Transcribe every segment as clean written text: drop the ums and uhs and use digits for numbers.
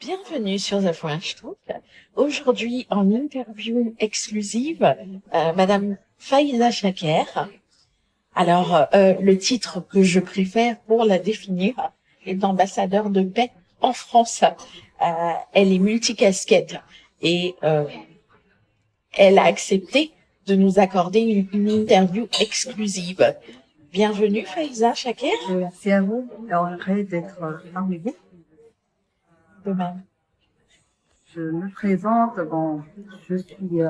Bienvenue sur The French Talk. Aujourd'hui, en interview exclusive, Madame Faiza Chaker. Alors, le titre que je préfère pour la définir est ambassadeur de paix en France. Elle est multicasquette et elle a accepté de nous accorder une interview exclusive. Bienvenue Faiza Chaker. Merci à vous. Heureux d'être parmi vous. De même. Je me présente. Je suis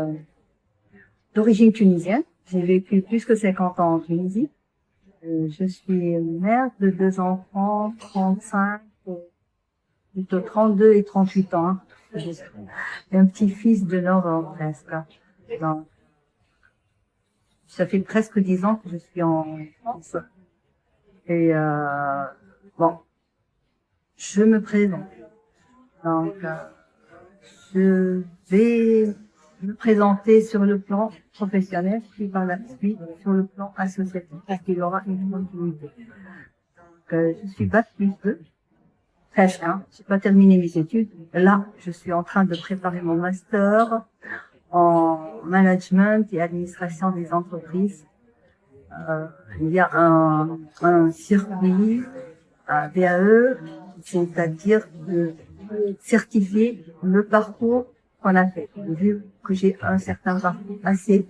d'origine tunisienne. J'ai vécu plus que 50 ans en Tunisie. Je suis mère de 2 enfants, 35, plutôt 32 et 38 ans. Et un petit-fils de 9 ans presque. Donc, ça fait presque 10 ans que je suis en France. Et je me présente. Donc, je vais me présenter sur le plan professionnel, puis par la suite sur le plan associatif, parce qu'il y aura une continuité. Donc, je suis bac+2, presque, j'ai pas terminé mes études. Là, je suis en train de préparer mon master en management et administration des entreprises. Il y a un circuit à VAE, c'est-à-dire de certifier le parcours qu'on a fait. Vu que j'ai un certain parcours assez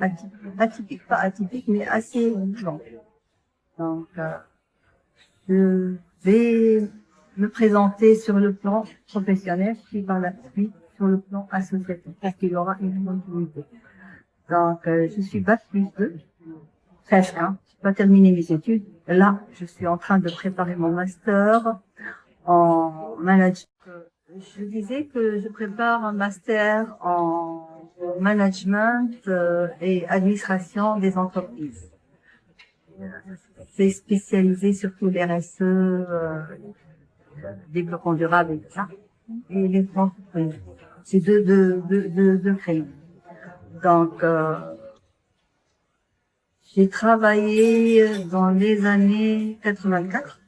atypique, pas atypique, mais assez long. Donc, je vais me présenter sur le plan professionnel, puis par la suite sur le plan associatif, parce qu'il y aura une continuité. Donc, je suis bac+2, presque, j'ai pas terminé mes études. Là, je suis en train de préparer mon master en management. Je disais que je prépare un master en management et administration des entreprises. C'est spécialisé surtout les RSE, développement durable et tout ça, et les entreprises. C'est deux créneaux. Donc, j'ai travaillé dans les années 84.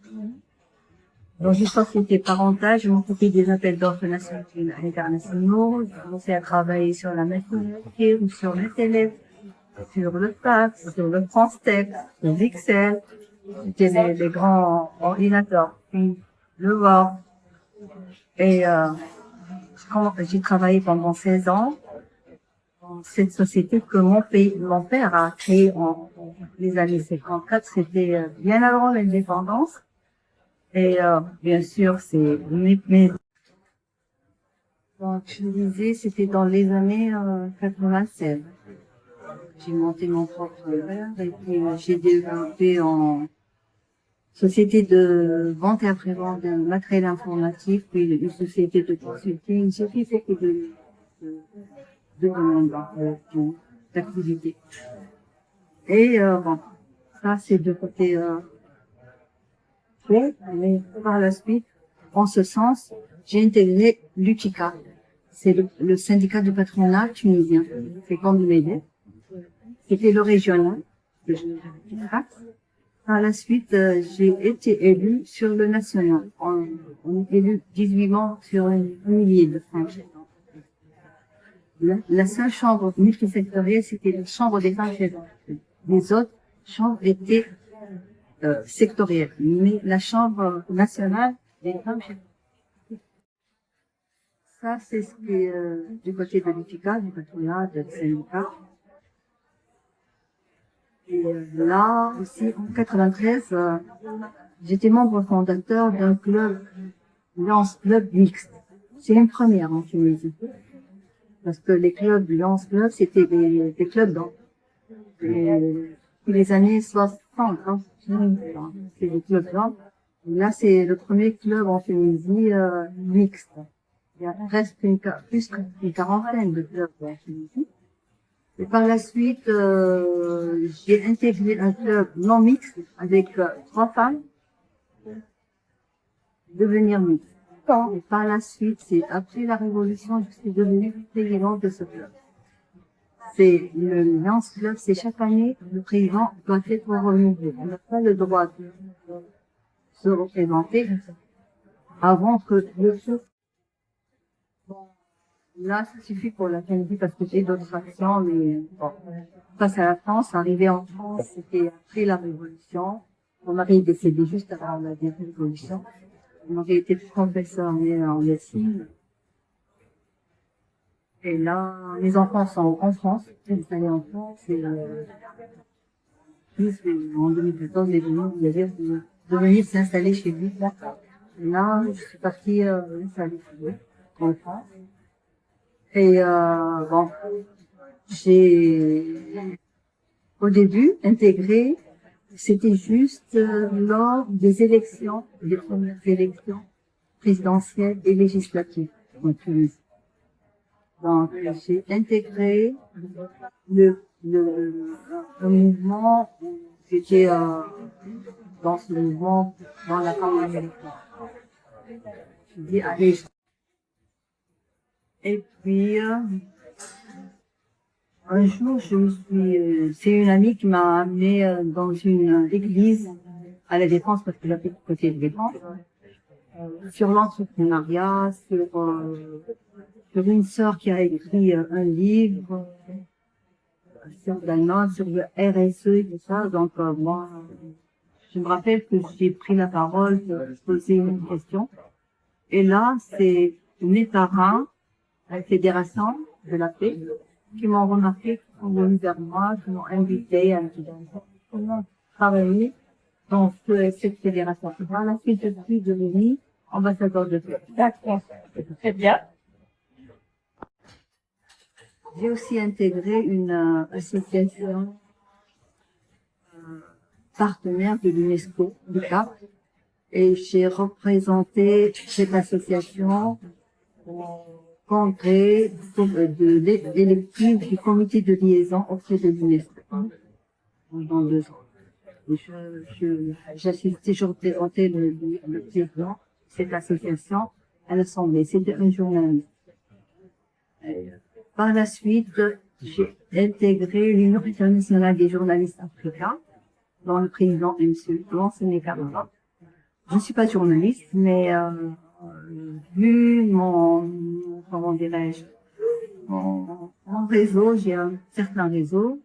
Dans une société parentale, je m'occupais des appels d'offres nationaux et internationaux. J'ai commencé à travailler sur la méthodologie, sur le télé, sur le fax, sur le France-Tech, sur l'Excel. C'était les grands ordinateurs, puis le Word. Et j'ai travaillé pendant 16 ans dans cette société que mon père a créée en les années 54. C'était bien avant l'indépendance. Et bien sûr, c'est donc je disais, c'était dans les années 96. J'ai monté mon propre verre et puis j'ai développé en société de vente et après-vente de matériel informatique, puis une société de consulting. J'ai fait beaucoup de d'activités. Et ça c'est de côté mais par la suite, en ce sens, j'ai intégré l'UTICA. C'est le syndicat du patronat tunisien. C'est comme le MEDEF. C'était le régional. Par la suite, j'ai été élue sur le national. On est élu 18 membres sur un millier de French. La seule chambre multisectorielle, c'était la chambre des femmes chefs. Les autres chambres étaient sectorielle, mais la chambre nationale des femmes chefs. Ça, c'est ce qui est du côté de l'UTICA, du patronat, de syndicat. Et là aussi, en 93, j'étais membre fondateur d'un club, Lance Club mixte. C'est une première en Tunisie. Parce que les clubs Lance Club, c'était des clubs dans les années 60, c'est des clubs blancs. Là, c'est le premier club en Tunisie mixte. Il y a presque plus qu'une quarantaine de clubs en Tunisie. Et par la suite, j'ai intégré un club non mixte avec 3 femmes, devenir mixte. Et par la suite, c'est après la Révolution, je suis devenue présidente de ce club. C'est le Lance Club, c'est chaque année, le président doit être renouvelé. On n'a pas le droit se représenter avant que le tout. Bon, là, ça suffit pour l'après-midi parce que j'ai d'autres actions, mais bon. Face à la France, arrivé en France, c'était après la Révolution. Mon mari est décédé juste avant la Révolution. Mon mari était professeur en médecine. Et là, mes enfants sont en France, installés en France, et puis en 2014, il est venu me dire de venir s'installer chez lui. Et là, je suis partie m'installer chez lui, en France. Et bon, j'ai au début intégré, c'était juste lors des élections, des premières élections présidentielles et législatives en Tunisie. Donc, j'ai intégré le mouvement, j'étais dans ce mouvement, dans la campagne électorale. Je dis, allez. Et puis, un jour, c'est une amie qui m'a amenée dans une église à la Défense, parce que j'habite côté de Défense, sur l'entrepreneuriat, sur une sœur qui a écrit un livre sur Danon, sur le RSE et tout ça. Donc moi, je me rappelle que j'ai pris la parole pour poser une question. Et là, c'est mes parents, la Fédération de la paix, qui m'ont remarqué, qui sont venus vers moi, qui m'ont invité à comment travailler dans cette fédération. À la suite, je suis devenue ambassadeur de paix. D'accord. Très bien. J'ai aussi intégré une association partenaire de l'UNESCO, du CAP, et j'ai représenté cette association au congrès d'élective du comité de liaison auprès de l'UNESCO pendant 2 ans. J'assistais, je représentais le président de cette association à l'Assemblée. C'était un journaliste. Par la suite, j'ai intégré l'Union internationale des journalistes africains, dont le président est M. Lansana Camara. Je ne suis pas journaliste, mais vu comment dirais-je, mon réseau, j'ai un certain réseau,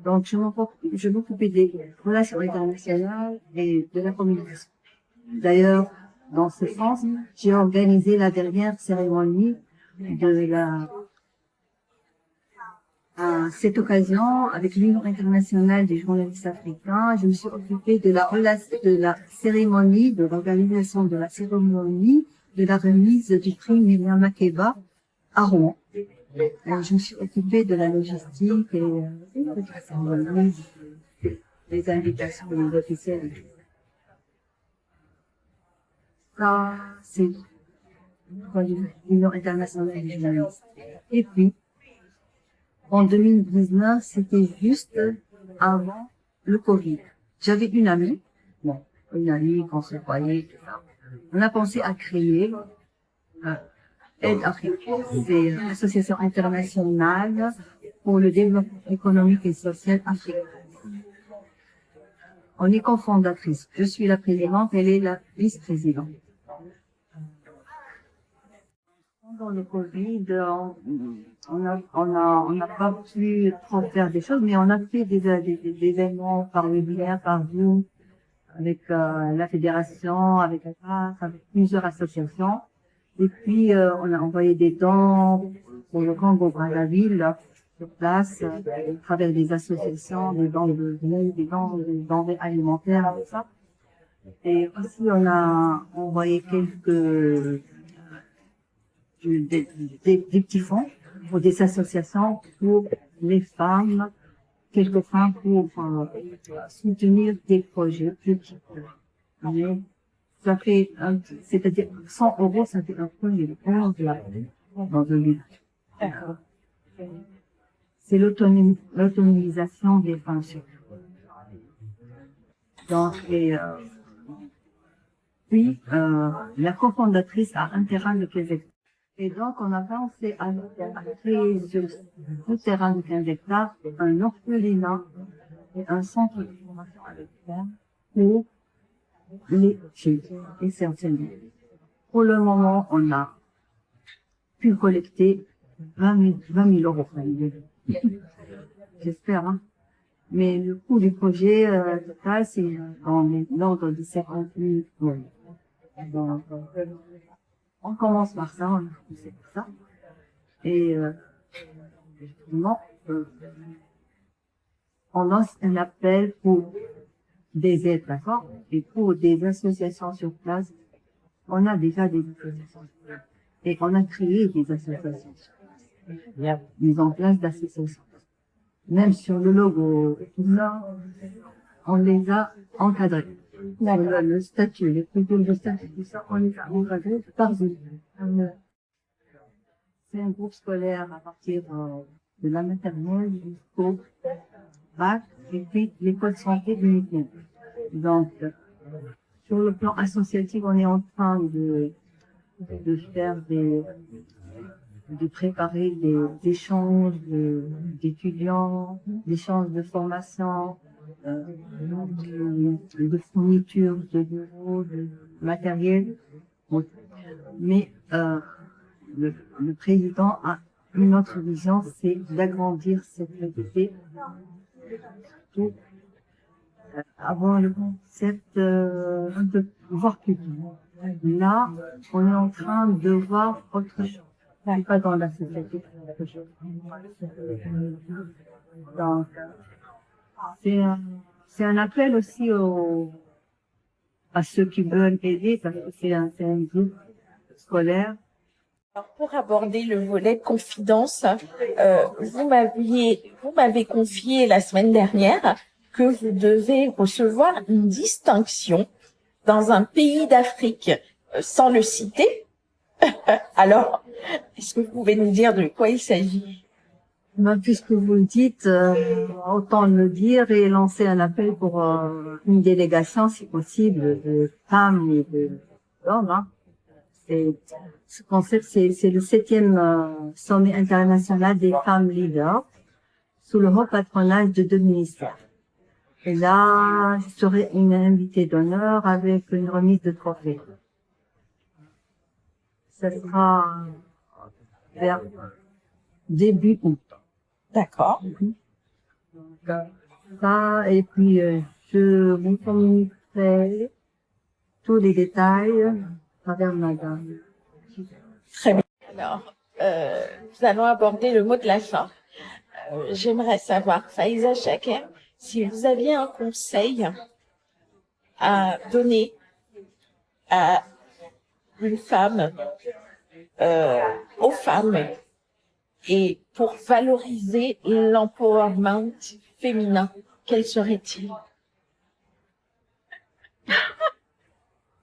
donc je m'occupais des relations internationales et de la communication. D'ailleurs, dans ce sens, j'ai organisé la dernière cérémonie à cette occasion, avec l'Union internationale des journalistes africains, je me suis occupée de la cérémonie, de l'organisation de la cérémonie de la remise du prix Myriam Makeba à Rouen. Et je me suis occupée de la logistique et de la cérémonie, des invitations des officiels. Ça, c'est l'Union internationale des journalistes. Et puis, en 2019, c'était juste avant le Covid. J'avais une amie qu'on se voyait, tout ça. On a pensé à créer Aide africaine, c'est l'Association internationale pour le développement économique et social africain. On est cofondatrice. Je suis la présidente, elle est la vice-présidente. Pendant le Covid, on n'a pas pu trop faire des choses, mais on a fait des événements par webinaire, par Zoom, avec la fédération, avec la CAF, avec plusieurs associations. Et puis, on a envoyé des dons pour le Congo Brazzaville, là, sur place, à travers des associations, des dons de denrées alimentaires, tout ça. Et aussi, on a envoyé des petits fonds pour des associations pour les femmes, quelques femmes pour soutenir des projets petits. Mais ça fait, c'est-à-dire 100 €, ça fait un projet de 11 là, dans un village. D'accord. C'est l'autonomisation des femmes surtout. Donc, puis, la cofondatrice a un terrain de 15 hectares. Et donc, on a pensé à créer sur ce terrain de 15 hectares un orphelinat et un centre de formation avec femmes pour les filles, essentiellement. Pour le moment, on a pu collecter 20 000 euros. J'espère, hein. Mais le coût du projet total, c'est dans l'ordre de 50 000 euros. Donc, on commence par ça, on a commencé par ça. Et justement, on lance un appel pour des aides, d'accord? Et pour des associations sur place, on a déjà des associations sur place. Et on a créé des associations sur place. Il y a mise en place d'associations. Même sur le logo, tout ça, on les a encadrés. Le statut, les concours de statut, tout ça, on les a encadrés par vous. C'est un groupe scolaire à partir de la maternelle jusqu'au bac, et puis l'école de santé du week-end. Donc, sur le plan associatif, on est en train de faire de préparer des échanges d'étudiants, des échanges de formation, de fournitures, de bureaux, de matériel. Mais le président a une autre vision, c'est d'agrandir cette activité, surtout avoir le concept un peu voir plus grand. Là, on est en train de voir autre chose. Pas dans la société, autre chose. Donc, c'est un appel aussi à ceux qui veulent aider, parce que c'est un groupe scolaire. Alors, pour aborder le volet confidence, vous m'avez confié la semaine dernière que vous devez recevoir une distinction dans un pays d'Afrique, sans le citer. Alors, est-ce que vous pouvez nous dire de quoi il s'agit? Ben, puisque vous le dites, autant le dire et lancer un appel pour une délégation, si possible, de femmes et d'hommes. Hein. Ce concept, c'est le 7e sommet international des femmes leaders sous le haut patronage de 2 ministères. Et là, je serai une invitée d'honneur avec une remise de trophée. Ça sera vers début août. D'accord. Donc, ça, et puis je vous communiquerai tous les détails à travers madame. Très bien. Alors, nous allons aborder le mot de la fin. J'aimerais savoir, Faiza Chaker, si vous aviez un conseil à donner à une femme, aux femmes, et pour valoriser l'empowerment féminin, quel serait-il?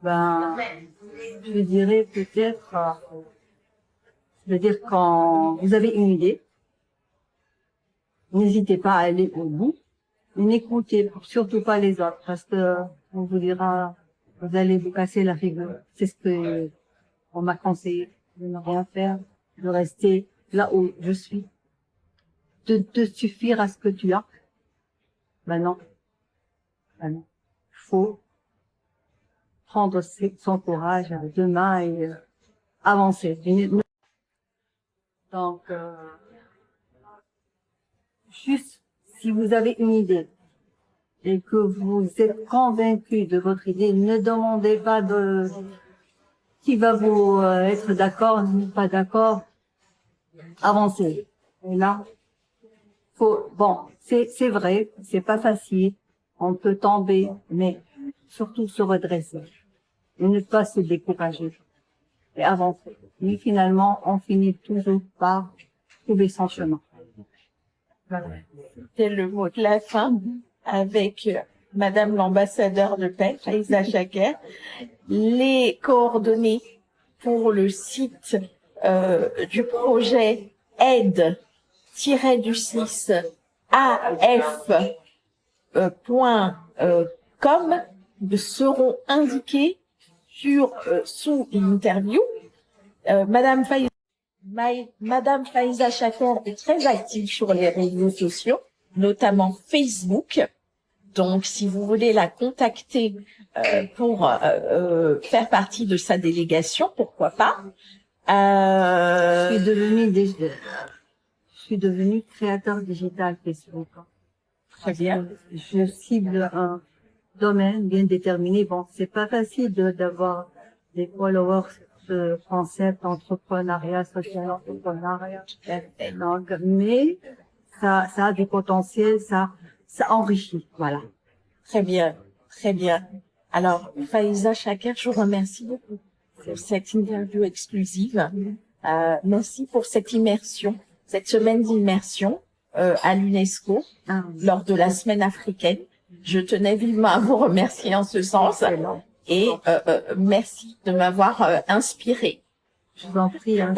Ben, je dirais peut-être, je veux dire quand vous avez une idée, n'hésitez pas à aller au bout, mais n'écoutez surtout pas les autres, parce que on vous dira, vous allez vous casser la figure. C'est ce que on m'a conseillé, de ne rien faire, de rester là où je suis, de te suffire à ce que tu as. Ben non, faut prendre son courage à deux mains et avancer. Donc, juste si vous avez une idée et que vous êtes convaincu de votre idée, ne demandez pas de qui va vous être d'accord ou pas d'accord. Avancez. Et là, c'est vrai, c'est pas facile. On peut tomber, mais surtout se redresser. Et ne pas se décourager. Et avancer. Mais finalement, on finit toujours par trouver son chemin. Voilà. C'est le mot de la fin avec Madame l'ambassadeur de paix, Faiza Chaker. Les coordonnées pour le site du projet aide-du6 af.com seront indiquées sous l'interview. Madame Faiza Chaker est très active sur les réseaux sociaux, notamment Facebook. Donc, si vous voulez la contacter pour faire partie de sa délégation, pourquoi pas. Je suis devenu créateur digital Facebook. Très bien. Je cible un domaine bien déterminé. Bon, c'est pas facile d'avoir des followers ce concept entrepreneuriat, social entrepreneuriat. Donc, mais ça a du potentiel, ça enrichit. Voilà. Très bien, très bien. Alors, Faiza Chaker, je vous remercie beaucoup pour cette interview exclusive. Merci pour cette immersion, cette semaine d'immersion à l'UNESCO lors de la semaine africaine. Je tenais vivement à vous remercier en ce sens et merci de m'avoir inspiré. Je vous en prie. Hein.